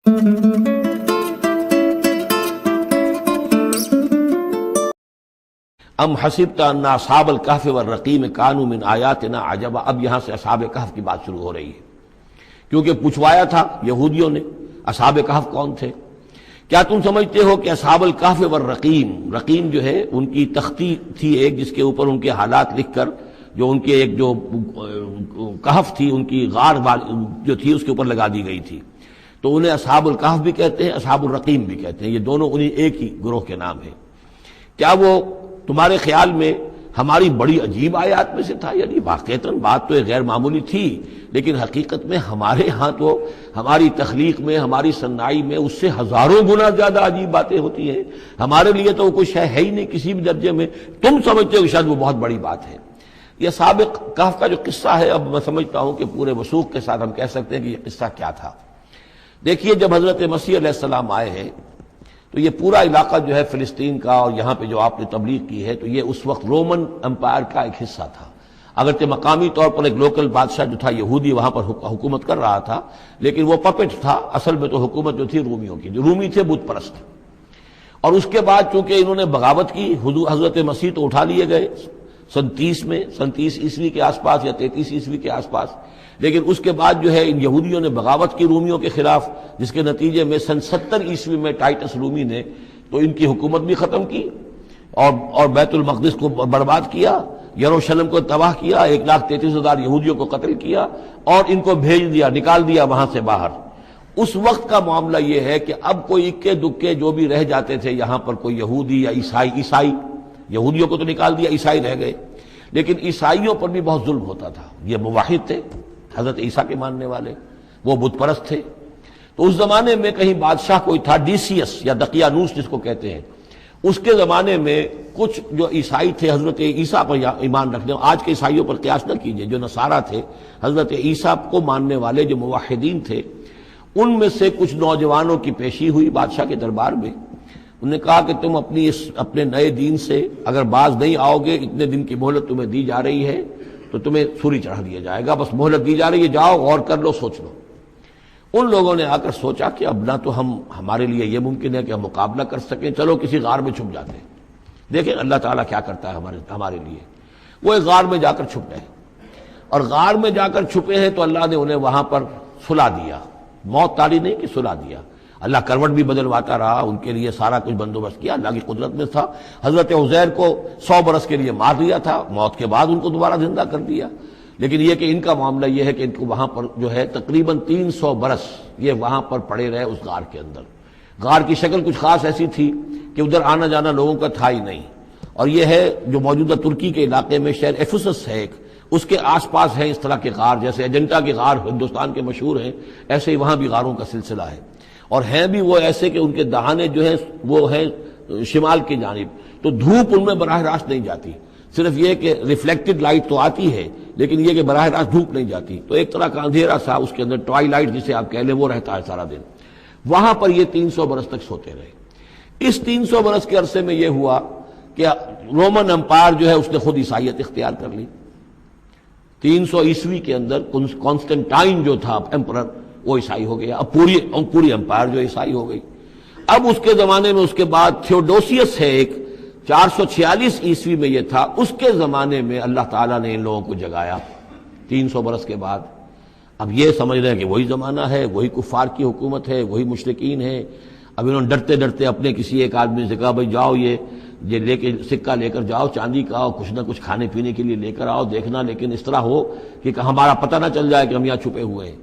ام حسبت ان اصحاب الکہف والرقیم کانوا من آیاتنا عجبا۔ اب یہاں سے اصحاب کہف کی بات شروع ہو رہی ہے، کیونکہ پوچھوایا تھا یہودیوں نے اصحاب کہف کون تھے۔ کیا تم سمجھتے ہو کہ اصحاب الکہف والرقیم، رقیم جو ہے ان کی تختی تھی ایک جس کے اوپر ان کے حالات لکھ کر، جو ان کے ایک جو کہف تھی ان کی غار جو تھی اس کے اوپر لگا دی گئی تھی، تو انہیں اصحاب الکہف بھی کہتے ہیں، اصحاب الرقیم بھی کہتے ہیں، یہ دونوں انہیں ایک ہی گروہ کے نام ہیں۔ کیا وہ تمہارے خیال میں ہماری بڑی عجیب آیات میں سے تھا؟ یعنی واقعتاً بات تو ایک غیر معمولی تھی، لیکن حقیقت میں ہمارے ہاں تو ہماری تخلیق میں، ہماری صنائی میں اس سے ہزاروں گنا زیادہ عجیب باتیں ہوتی ہیں۔ ہمارے لیے تو وہ کچھ ہے ہی نہیں کسی بھی درجے میں، تم سمجھتے ہو کہ شاید وہ بہت بڑی بات ہے۔ یہ سابق کہف کا جو قصہ ہے، اب میں سمجھتا ہوں کہ پورے وثوق کے ساتھ ہم کہہ سکتے ہیں کہ یہ قصہ کیا تھا۔ دیکھیے، جب حضرت مسیح علیہ السلام آئے ہیں تو یہ پورا علاقہ جو ہے فلسطین کا، اور یہاں پہ جو آپ نے تبلیغ کی ہے، تو یہ اس وقت رومن امپائر کا ایک حصہ تھا۔ اگرچہ مقامی طور پر ایک لوکل بادشاہ جو تھا یہودی وہاں پر حکومت کر رہا تھا، لیکن وہ پپٹ تھا، اصل میں تو حکومت جو تھی رومیوں کی، جو رومی تھے بت پرست۔ اور اس کے بعد چونکہ انہوں نے بغاوت کی، حضرت مسیح تو اٹھا لیے گئے سن 30 عیسوی کے آس پاس یا 33 عیسوی کے آس پاس، لیکن اس کے بعد جو ہے ان یہودیوں نے بغاوت کی رومیوں کے خلاف، جس کے نتیجے میں سن 70 عیسوی میں ٹائٹس رومی نے تو ان کی حکومت بھی ختم کی اور بیت المقدس کو برباد کیا، یروشلم کو تباہ کیا، 1,33,000 یہودیوں کو قتل کیا اور ان کو بھیج دیا، نکال دیا وہاں سے باہر۔ اس وقت کا معاملہ یہ ہے کہ اب کوئی اکے دکے جو بھی رہ جاتے تھے یہاں پر، کوئی یہودی یا عیسائی، یہودیوں کو تو نکال دیا، عیسائی رہ گئے، لیکن عیسائیوں پر بھی بہت ظلم ہوتا تھا۔ یہ موحد تھے، حضرت عیسیٰ کے ماننے والے، وہ بت پرست تھے۔ تو اس زمانے میں کہیں بادشاہ کوئی تھا، ڈیسیس یا دقیانوس جس کو کہتے ہیں، اس کے زمانے میں کچھ جو عیسائی تھے حضرت عیسیٰ پر ایمان رکھنے، آج کے عیسائیوں پر قیاس نہ کیجئے، جو نصارہ تھے حضرت عیسیٰ کو ماننے والے جو موحدین تھے، ان میں سے کچھ نوجوانوں کی پیشی ہوئی بادشاہ کے دربار میں۔ انہوں نے کہا کہ تم اپنے نئے دین سے اگر باز نہیں آؤ گے، اتنے دن کی مہلت تمہیں دی جا رہی ہے تو تمہیں سولی چڑھا دیا جائے گا، بس مہلت دی جا رہی ہے، جاؤ غور کر لو، سوچ لو۔ ان لوگوں نے آ کر سوچا کہ اب نہ تو ہمارے لیے یہ ممکن ہے کہ ہم مقابلہ کر سکیں، چلو کسی غار میں چھپ جاتے ہیں، دیکھیں اللہ تعالیٰ کیا کرتا ہے ہمارے لیے۔ وہ ایک غار میں جا کر چھپ گئے، اور غار میں جا کر چھپے ہیں تو اللہ نے انہیں وہاں پر سلا دیا، موت تاری نہیں کہ سلا دیا۔ اللہ کروٹ بھی بدلواتا رہا، ان کے لیے سارا کچھ بندوبست کیا، اللہ کی قدرت میں تھا۔ حضرت عزیر کو 100 برس کے لیے مار دیا تھا، موت کے بعد ان کو دوبارہ زندہ کر دیا۔ لیکن یہ کہ ان کا معاملہ یہ ہے کہ ان کو وہاں پر جو ہے تقریباً 300 برس یہ وہاں پر پڑے رہے اس غار کے اندر۔ غار کی شکل کچھ خاص ایسی تھی کہ ادھر آنا جانا لوگوں کا تھا ہی نہیں، اور یہ ہے جو موجودہ ترکی کے علاقے میں شہر ایفسس ہے ایک، اس کے آس پاس ہیں اس طرح کے غار، جیسے اجنٹا کے غار ہندوستان کے مشہور ہیں، ایسے ہی وہاں بھی غاروں کا سلسلہ ہے، اور ہیں بھی وہ ایسے کہ ان کے دہانے جو ہیں وہ ہیں شمال کی جانب، تو دھوپ ان میں براہ راست نہیں جاتی، صرف یہ کہ ریفلیکٹڈ لائٹ تو آتی ہے لیکن یہ کہ براہ راست دھوپ نہیں جاتی، تو ایک طرح کا اندھیرا سا اس کے اندر، ٹوائی لائٹ جسے آپ کہہ لیں، وہ رہتا ہے سارا دن۔ وہاں پر یہ 300 برس تک سوتے رہے۔ اس 300 برس کے عرصے میں یہ ہوا کہ رومن امپائر جو ہے اس نے خود عیسائیت اختیار کر لی۔ 300 عیسوی کے اندر کانسٹنٹائن جو تھا ایمپرر، وہ عیسائی ہو گیا، اب پوری امپائر جو عیسائی ہو گئی۔ اب اس کے زمانے میں اس کے بعد تھیوڈوسیس ہے ایک، 446 عیسوی میں یہ تھا، اس کے زمانے میں اللہ تعالیٰ نے ان لوگوں کو جگایا 300 برس کے بعد۔ اب یہ سمجھ رہے ہیں کہ وہی زمانہ ہے، وہی کفار کی حکومت ہے، وہی مشرکین ہے۔ اب انہوں نے ڈرتے ڈرتے اپنے کسی ایک آدمی سے کہا بھائی جاؤ یہ لے کے سکہ لے کر جاؤ، چاندی کا، کچھ نہ کچھ کھانے پینے کے لیے لے کر آؤ، دیکھنا لیکن اس طرح ہو کہ ہمارا پتہ نہ چل جائے کہ ہم یہاں چھپے ہوئے ہیں۔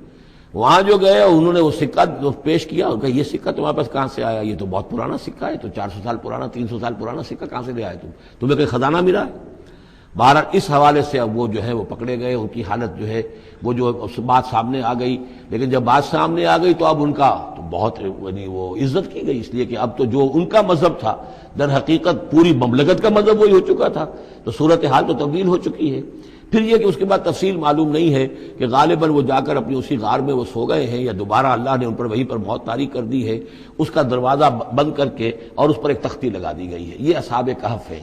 وہاں جو گئے انہوں نے وہ سکہ پیش کیا، کہ یہ سکہ تمہارے پاس کہاں سے آیا؟ یہ تو بہت پرانا سکہ ہے، تو 400 سال پرانا، 300 سال پرانا سکہ کہاں سے لے آئے تمہیں کوئی خزانہ ملا ہے؟ بہرحال اس حوالے سے اب وہ جو ہے وہ پکڑے گئے، ان کی حالت جو ہے وہ جو بات سامنے آ گئی، لیکن جب بات سامنے آ گئی تو اب ان کا تو بہت یعنی وہ عزت کی گئی، اس لیے کہ اب تو جو ان کا مذہب تھا در حقیقت پوری مملکت کا مذہب وہی ہو چکا تھا، تو صورتحال تو تبدیل ہو چکی ہے۔ پھر یہ کہ اس کے بعد تفصیل معلوم نہیں ہے کہ غالباً وہ جا کر اپنی اسی غار میں وہ سو گئے ہیں، یا دوبارہ اللہ نے ان پر وہیں پر موت طاری کر دی ہے، اس کا دروازہ بند کر کے اور اس پر ایک تختی لگا دی گئی ہے۔ یہ اصحاب کہف ہے۔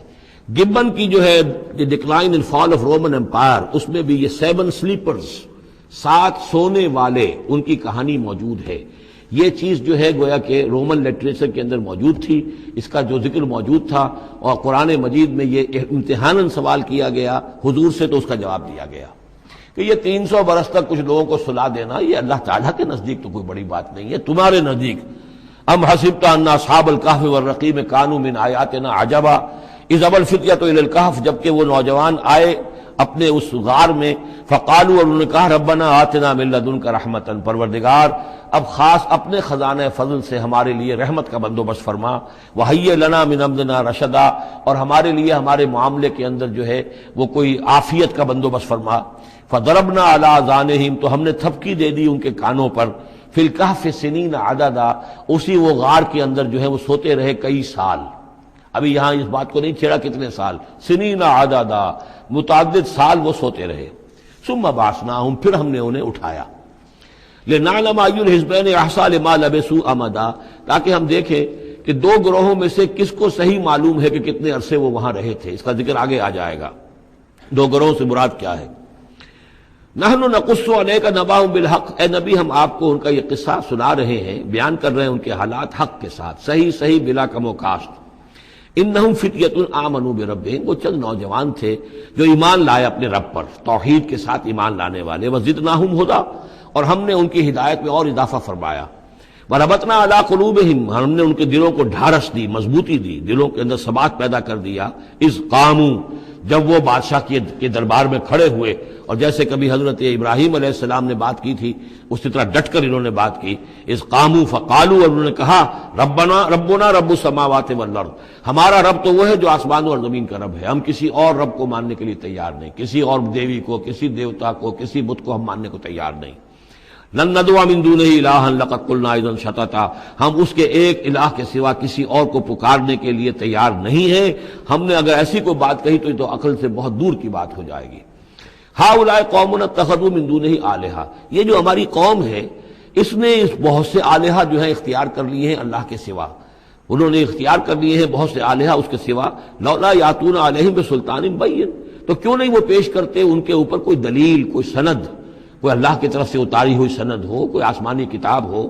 گبن کی جو ہے decline and fall of Roman empire, اس میں بھی یہ 7 سلیپرز، 7 سونے والے، ان کی کہانی موجود ہے۔ یہ چیز جو ہے گویا کہ رومن لٹریچر کے اندر موجود تھی، اس کا جو ذکر موجود تھا، اور قرآن مجید میں یہ امتحاناً سوال کیا گیا حضور سے، تو اس کا جواب دیا گیا کہ یہ 300 برس تک کچھ لوگوں کو سلا دینا یہ اللہ تعالیٰ کے نزدیک تو کوئی بڑی بات نہیں ہے، تمہارے نزدیک ام حسبت ان اصحاب الکہف والرقیم کانوا من آیاتنا عجبا اذ ابى الفتية الى الكهف، جبکہ وہ نوجوان آئے اپنے اس غار میں، فقالوا، اور انہوں نے کہا ربنا آتنا من لدنک رحمتا، پروردگار اب خاص اپنے خزانہ فضل سے ہمارے لیے رحمت کا بندوبست فرما، وہیئ لنا من امرنا رشدا، اور ہمارے لیے ہمارے معاملے کے اندر جو ہے وہ کوئی عافیت کا بندوبست فرما، فضربنا علی آذانہم، تو ہم نے تھپکی دے دی ان کے کانوں پر، فی الکہف سنین عددا، اسی وہ غار کے اندر جو ہے وہ سوتے رہے کئی سال، ابھی یہاں اس بات کو نہیں چھیڑا کتنے سال، سنین عددا، متعدد سال وہ سوتے رہے، ثم بعثناہم، پھر ہم نے انہیں اٹھایا، لنعلم ای الحزبین احصیٰ لما لبثوا امدا، تاکہ ہم دیکھیں کہ دو گروہوں میں سے کس کو صحیح معلوم ہے کہ کتنے عرصے وہ وہاں رہے تھے، اس کا ذکر آگے آ جائے گا، دو گروہوں سے مراد کیا ہے۔ نحن نقص علیک نبأہم بالحق، اے نبی ہم آپ کو ان کا یہ قصہ سنا رہے ہیں، بیان کر رہے ہیں ان کے حالات حق کے ساتھ، صحیح بلا کم و کاسٹ۔ انہم فتیۃ آمنوا بربہم، وہ چند نوجوان تھے جو ایمان لائے اپنے رب پر، توحید کے ساتھ ایمان لانے والے، وزدناہم ھدی، اور ہم نے ان کی ہدایت میں اور اضافہ فرمایا، وربطنا علی قلوبہم، ہم نے ان کے دلوں کو ڈھارس دی، مضبوطی دی، دلوں کے اندر ثبات پیدا کر دیا، اذ قاموا، جب وہ بادشاہ کے دربار میں کھڑے ہوئے، اور جیسے کبھی حضرت ابراہیم علیہ السلام نے بات کی تھی اسی طرح ڈٹ کر انہوں نے بات کی، اذ قاموا فقالوا، اور انہوں نے کہا ربنا رب السماوات والارض، ہمارا رب تو وہ ہے جو آسمانوں اور زمین کا رب ہے، ہم کسی اور رب کو ماننے کے لیے تیار نہیں، کسی اور دیوی کو، کسی دیوتا کو، کسی بت کو ہم ماننے کو تیار نہیں، لن ندعو من دونہ الہا لقد قلنا اذا شططا، ہم اس کے ایک الہ کے سوا کسی اور کو پکارنے کے لیے تیار نہیں ہیں، ہم نے اگر ایسی کوئی بات کہی تو یہ تو عقل سے بہت دور کی بات ہو جائے گی۔ ہؤلاء قوم اتخذوا من دونہ آلہہ، یہ جو ہماری قوم ہے اس نے اس بہت سے آلہہ جو ہیں اختیار کر لیے ہیں اللہ کے سوا، انہوں نے اختیار کر لیے ہیں بہت سے آلہہ اس کے سوا، لولا یاتون علیہم بسلطان بین، تو کیوں نہیں وہ پیش کرتے ان کے اوپر کوئی دلیل، کوئی سند، کوئی اللہ کی طرف سے اتاری ہوئی سند ہو، کوئی آسمانی کتاب ہو۔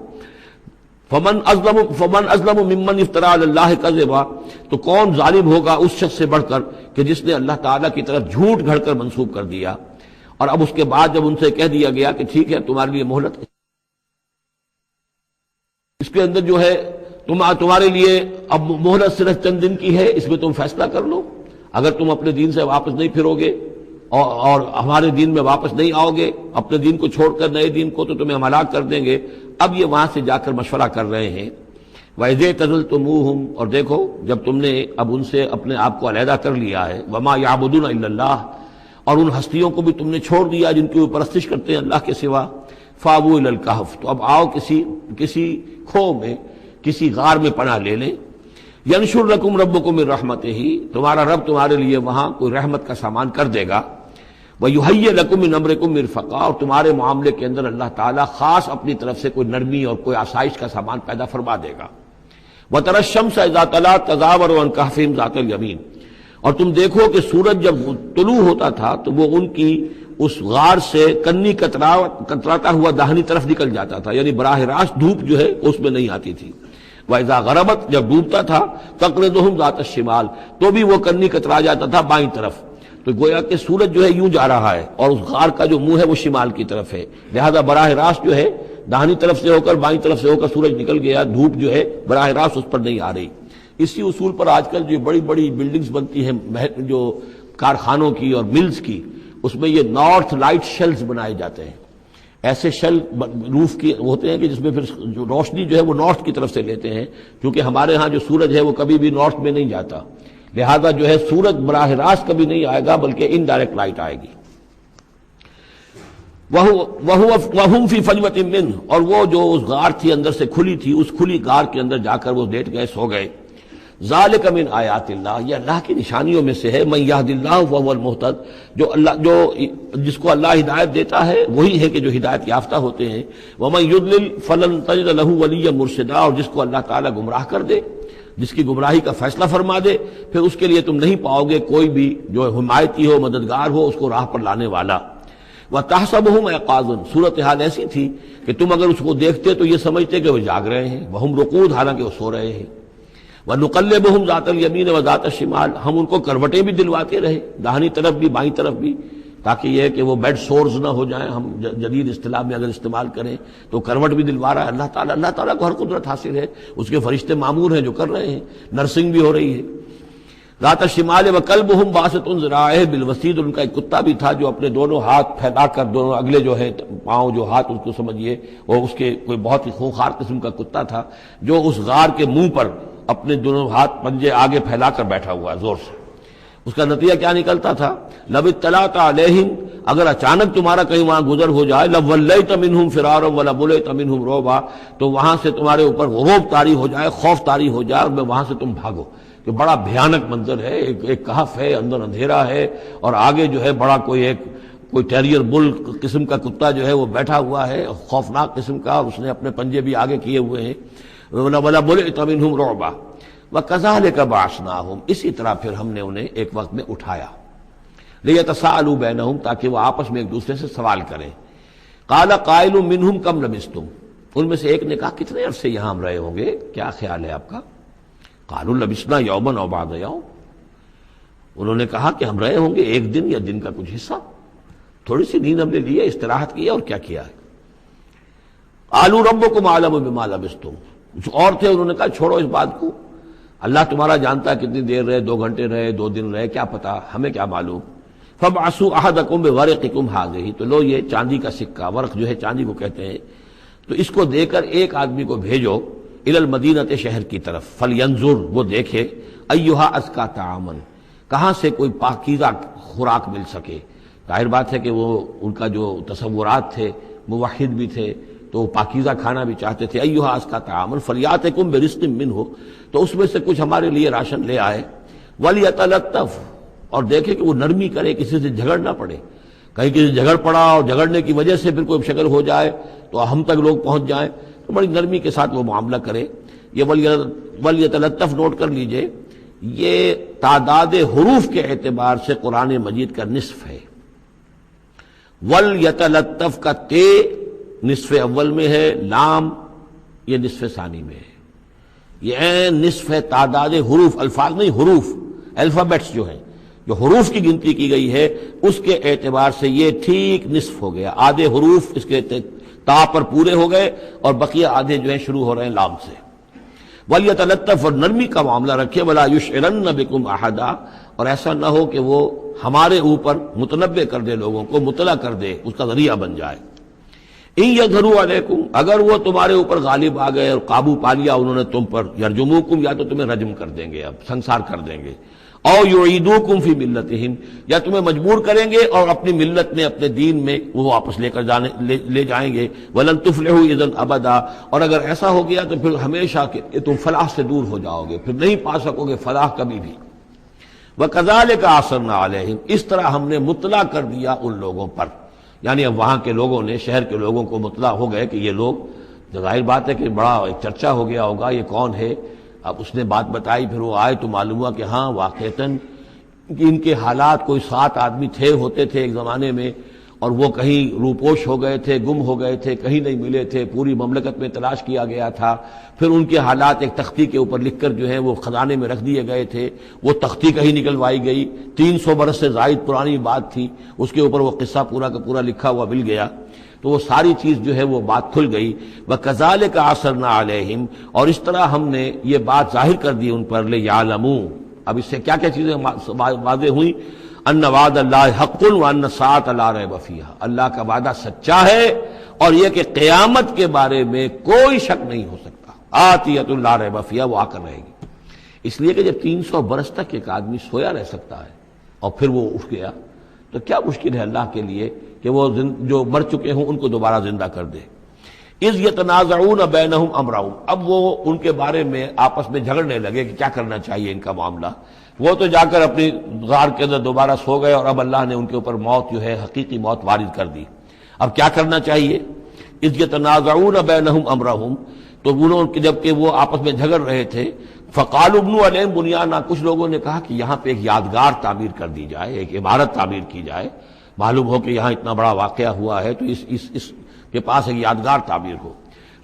فمن ازلم ممن افترى علی اللہ کذبا، تو کون ظالم ہوگا اس شخص سے بڑھ کر کہ جس نے اللہ تعالیٰ کی طرف جھوٹ گھڑ کر منسوب کر دیا، اور اب اس کے بعد جب ان سے کہہ دیا گیا کہ ٹھیک ہے تمہارے لیے مہلت، اس کے اندر جو ہے تمہارے لیے اب مہلت صرف چند دن کی ہے، اس میں تم فیصلہ کر لو، اگر تم اپنے دین سے واپس نہیں پھرو گے اور ہمارے دین میں واپس نہیں آؤ گے، اپنے دین کو چھوڑ کر نئے دین کو، تو تمہیں ہم ہلاک کر دیں گے۔ اب یہ وہاں سے جا کر مشورہ کر رہے ہیں، وَإِذْ اعْتَزَلْتُمُوهُمْ، اور دیکھو جب تم نے اب ان سے اپنے آپ کو علیحدہ کر لیا ہے، وَمَا يَعْبُدُونَ إِلَّا اللَّهَ، اور ان ہستیوں کو بھی تم نے چھوڑ دیا جن کی وہ پرستش کرتے ہیں اللہ کے سوا، فَآوُوا إِلَى الْكَهْفِ، تو اب آؤ کسی کھو میں، کسی غار میں پناہ لے لیں، يَنشُرْ لَكُمْ رَبُّكُم مِّن رَحْمَتِهِ، تمہارا رب تمہارے لیے وہاں کوئی رحمت کا سامان کر دے گا، وَيُهَيِّئْ لَكُم مِّنْ أَمْرِكُم مِّرْفَقًا، اور تمہارے معاملے کے اندر اللہ تعالیٰ خاص اپنی طرف سے کوئی نرمی اور کوئی آسائش کا سامان پیدا فرما دے گا۔ وَتَرَى الشَّمْسَ إِذَا طَلَعَت تَزَاوَرُ عَنْ كَهْفِهِمْ ذَاتَ الْيَمِينِ، اور تم دیکھو کہ سورج جب طلوع ہوتا تھا تو وہ ان کی اس غار سے کنی کتراتا ہوا داہنی طرف نکل جاتا تھا، یعنی براہ راست دھوپ جو ہے اس میں نہیں آتی تھی۔ وَإِذَا غَرَبَتْ، جب ڈوبتا تھا، تَقْرِضُهُمْ ذَاتَ الشِّمَالِ، تو بھی وہ کنی کترا جاتا تھا بائیں طرف، تو گویا کہ سورج جو ہے یوں جا رہا ہے اور اس غار کا جو منہ ہے وہ شمال کی طرف ہے، لہذا براہ راست جو ہے داہنی طرف سے ہو کر بائیں طرف سے ہو کر سورج نکل گیا، دھوپ جو ہے براہ راست اس پر نہیں آ رہی۔ اسی اصول پر آج کل جو بڑی بڑی بلڈنگز بنتی ہیں جو کارخانوں کی اور ملز کی، اس میں یہ نارتھ لائٹ شیلز بنائے جاتے ہیں، ایسے شیل روف کی ہوتے ہیں کہ جس میں پھر جو روشنی جو ہے وہ نارتھ کی طرف سے لیتے ہیں، کیونکہ ہمارے ہاں جو سورج ہے وہ کبھی بھی نارتھ میں نہیں جاتا، لہذا جو ہے سورج براہ راست کبھی نہیں آئے گا بلکہ انڈائریکٹ لائٹ آئے گی۔ وَهُمْ فِي فَجْوَةٍ مِّنْهُ، اور وہ جو اس غار تھی اندر سے کھلی تھی، اس کھلی غار کے اندر جا کر وہ لیٹ گئے، سو گئے۔ ذَلِكَ مِنْ آیَاتِ اللَّهِ، یہ اللہ کی نشانیوں میں سے ہے، مَن يَهْدِ اللَّهُ فَهُوَ الْمُهْتَدِ، جس کو اللہ ہدایت دیتا ہے وہی ہے کہ جو ہدایت یافتہ ہوتے ہیں، وَمَن يُضْلِلْ فَلَن تَجِدَ لَهُ وَلِيًّا مُرْشِدًا، اور جس کو اللہ تعالیٰ گمراہ کر دے، جس کی گمراہی کا فیصلہ فرما دے، پھر اس کے لیے تم نہیں پاؤ گے کوئی بھی جو حمایتی ہو، مددگار ہو، اس کو راہ پر لانے والا۔ وَتَحْسَبُهُمْ أَيْقَاظًا، صورتحال ایسی تھی کہ تم اگر اس کو دیکھتے تو یہ سمجھتے کہ وہ جاگ رہے ہیں، وَهُمْ رُقُودٌ، حالانکہ وہ سو رہے ہیں۔ وَنُقَلِّبُهُمْ ذَاتَ الْيَمِينِ وَذَاتَ الشِّمَالِ، ہم ان کو کروٹیں بھی دلواتے رہے، داہنی طرف بھی بائیں طرف بھی، تاکہ یہ ہے کہ وہ بیڈ سورز نہ ہو جائیں، ہم جدید اصطلاح میں اگر استعمال کریں تو کروٹ بھی دلوا رہا ہے اللہ تعالیٰ۔ اللہ تعالیٰ کو ہر قدرت حاصل ہے، اس کے فرشتے معمور ہیں جو کر رہے ہیں، نرسنگ بھی ہو رہی ہے۔ ذات الشمال وکلبہم باسط ذراعہ بالوسید، ان کا ایک کتا بھی تھا جو اپنے دونوں ہاتھ پھیلا کر، دونوں اگلے جو ہے پاؤں جو ہاتھ اس کو سمجھیے، وہ اس کے کوئی بہت ہی خوخار قسم کا کتا تھا جو اس غار کے منہ پر اپنے دونوں ہاتھ پنجے آگے پھیلا کر بیٹھا ہوا ہے زور سے۔ اس کا نتیجہ کیا نکلتا تھا؟ لو اطلعت علیہم، اگر اچانک تمہارا کہیں وہاں گزر ہو جائے، لولیت منہم فرارا ولملیت منہم رعبا، تو وہاں سے تمہارے اوپر غروب طاری ہو جائے، خوف طاری ہو جائے، اور میں وہاں سے تم بھاگو، کہ بڑا بھیانک منظر ہے، ایک کہف ہے، اندر اندھیرا ہے، اور آگے جو ہے بڑا کوئی ٹیریئر بل قسم کا کتا جو ہے وہ بیٹھا ہوا ہے، خوفناک قسم کا، اور اس نے اپنے پنجے بھی آگے کیے ہوئے ہیں۔ وَلَمُلِئْتَ مِنْهُمْ رُعْبًا وَكَذَلِكَ بَعَثْنَاهُمْ، اسی طرح پھر ہم نے انہیں ایک وقت میں اٹھایا، لِيَتَسَاءَلُوا بَيْنَهُمْ، تاکہ وہ آپس میں ایک دوسرے سے سوال کریں۔ قَالَ قَائِلٌ مِّنْهُمْ كَمْ لَبِثْتُمْ، ان میں سے ایک نے کہا کتنے عرصے یہاں ہم رہے ہوں گے، کیا خیال ہے آپ کا؟ قَالُوا لَبِثْنَا يَوْمًا أَوْ بَعْضَ يَوْمٍ، انہوں نے کہا کہ ہم رہے ہوں گے ایک دن یا دن کا کچھ حصہ، تھوڑی سی نیند ہم نے لی ہے، استراحت کی ہے، اور کیا کیا ہے۔ قَالُوا رَبُّكُمْ أَعْلَمُ بِمَا لَبِثْتُمْ، کچھ اور تھے، انہوں نے کہا چھوڑو اس بات کو، اللہ تمہارا جانتا ہے کتنی دیر رہے، 2 گھنٹے رہے، 2 دن رہے، کیا پتا، ہمیں کیا معلوم۔ فَابْعَثُوا أَحَدَكُمْ بِوَرِقِكُمْ هَٰذِهِ، تو لو یہ چاندی کا سکہ، ورق جو ہے چاندی کو کہتے ہیں، تو اس کو دے کر ایک آدمی کو بھیجو إِلَى الْمَدِينَةِ، شہر کی طرف، فَلْيَنظُرْ، وہ دیکھے، أَيُّهَا أَزْكَىٰ طَعَامًا، کہاں سے کوئی پاکیزہ خوراک مل سکے۔ ظاہر بات ہے کہ وہ ان کا جو تصورات تھے، موحد بھی تھے تو وہ پاکیزہ کھانا بھی چاہتے تھے۔ أَيُّهَا أَزْكَىٰ طَعَامًا فَلْيَأْتِكُم بِرِزْقٍ مِّنْهُ، تو اس میں سے کچھ ہمارے لیے راشن لے آئے۔ وَلْيَتَلَطَّفْ، اور دیکھے کہ وہ نرمی کرے، کسی سے جھگڑ نہ پڑے، کہیں کسی سے جھگڑ پڑا اور جھگڑنے کی وجہ سے پھر کوئی شکل ہو جائے تو ہم تک لوگ پہنچ جائیں، تو بڑی نرمی کے ساتھ وہ معاملہ کرے۔ یہ وَلْيَتَلَطَّفْ نوٹ کر لیجئے، یہ تعداد حروف کے اعتبار سے قرآن مجید کا نصف ہے۔ وَلْيَتَلَطَّفْ کا تے نصف اول میں ہے، لام یہ نصف ثانی میں ہے، یہ نصف ہے تعداد حروف، الفاظ نہیں، حروف، الفابیٹس جو ہیں، جو حروف کی گنتی کی گئی ہے اس کے اعتبار سے یہ ٹھیک نصف ہو گیا، آدھے حروف اس کے تا پر پورے ہو گئے اور بقیہ آدھے جو ہیں شروع ہو رہے ہیں لام سے۔ وَلْيَتَلَطَّفْ، اور نرمی کا معاملہ رکھے، وَلَا يُشْعِرَنَّ بِكُمْ أَحَدًا، اور ایسا نہ ہو کہ وہ ہمارے اوپر متنبع کر دے، لوگوں کو مطلع کر دے، اس کا ذریعہ بن جائے۔ إِن يَظْهَرُوا عَلَيْكُمْ، اگر وہ تمہارے اوپر غالب آ گئے اور قابو پا لیا انہوں نے تم پر، يَرْجُمُوكُمْ، یا تو تمہیں رجم کر دیں گے، اب سنسار کر دیں گے، أَوْ يُعِيدُوكُمْ فِي مِلَّتِهِمْ، یا تمہیں مجبور کریں گے اور اپنی ملت میں، اپنے دین میں وہ واپس لے جائیں گے۔ وَلَن تُفْلِحُوا إِذًا أَبَدًا، اور اگر ایسا ہو گیا تو پھر ہمیشہ کے تم فلاح سے دور ہو جاؤ گے، پھر نہیں پا سکو گے فلاح کبھی بھی۔ وَكَذَلِكَ أَعْثَرْنَا عَلَيْهِمْ، اس طرح ہم نے مطلع کر دیا ان لوگوں پر، یعنی اب وہاں کے لوگوں نے، شہر کے لوگوں کو مطلع ہو گئے کہ یہ لوگ، ظاہر بات ہے کہ بڑا ایک چرچا ہو گیا ہوگا یہ کون ہے۔ اب اس نے بات بتائی، پھر وہ آئے تو معلوم ہوا کہ ہاں واقعتاً کہ ان کے حالات، کوئی 7 آدمی ہوتے تھے ایک زمانے میں، اور وہ کہیں روپوش ہو گئے تھے، گم ہو گئے تھے، کہیں نہیں ملے تھے، پوری مملکت میں تلاش کیا گیا تھا، پھر ان کے حالات ایک تختی کے اوپر لکھ کر جو ہے وہ خزانے میں رکھ دیے گئے تھے، وہ تختی کہیں نکلوائی گئی، 300 برس سے زائد پرانی بات تھی، اس کے اوپر وہ قصہ پورا کا پورا لکھا ہوا مل گیا، تو وہ ساری چیز جو ہے وہ بات کھل گئی۔ وَكَذَلِكَ أَعْثَرْنَا عَلَيْهِمْ، اور اس طرح ہم نے یہ بات ظاہر کر دی ان پر، لِيَعْلَمُوا، اب اس سے کیا کیا چیزیں واضح ہوئیں؟ ان وعد اللہ حق وان الساعۃ لا ریب فیہا، اللہ کا وعدہ سچا ہے اور یہ کہ قیامت کے بارے میں کوئی شک نہیں ہو سکتا، آتیۃ لا ریب فیہا، وہ آ کر رہے گی۔ اس لیے کہ جب 300 برس تک ایک آدمی سویا رہ سکتا ہے اور پھر وہ اٹھ گیا تو کیا مشکل ہے اللہ کے لیے کہ وہ جو مر چکے ہوں ان کو دوبارہ زندہ کر دے۔ اذ یتنازعون بینہم امرہم، اب وہ ان کے بارے میں آپس میں جھگڑنے لگے کہ کیا کرنا چاہیے ان کا معاملہ۔ وہ تو جا کر اپنی غار کے اندر دوبارہ سو گئے اور اب اللہ نے ان کے اوپر موت جو ہے حقیقی موت وارد کر دی۔ اب کیا کرنا چاہیے؟ اذ یتنازعون بینہم امرہم، تو انہوں جب کہ وہ آپس میں جھگڑ رہے تھے، فقالوا ابنوا علیہم بنیانا، کچھ لوگوں نے کہا کہ یہاں پہ ایک یادگار تعمیر کر دی جائے، ایک عمارت تعمیر کی جائے، معلوم ہو کہ یہاں اتنا بڑا واقعہ ہوا ہے تو اس کے پاس ایک یادگار تعبیر ہو۔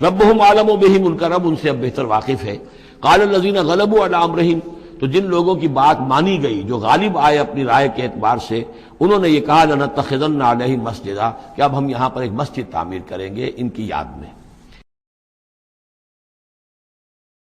ربہم عالم بہم، ان کا رب ان سے اب بہتر واقف ہے۔ قال الذین غلبوا علی امرہم، تو جن لوگوں کی بات مانی گئی، جو غالب آئے اپنی رائے کے اعتبار سے، انہوں نے یہ کہا لنتخذن علیہم مسجدا، کہ اب ہم یہاں پر ایک مسجد تعمیر کریں گے ان کی یاد میں۔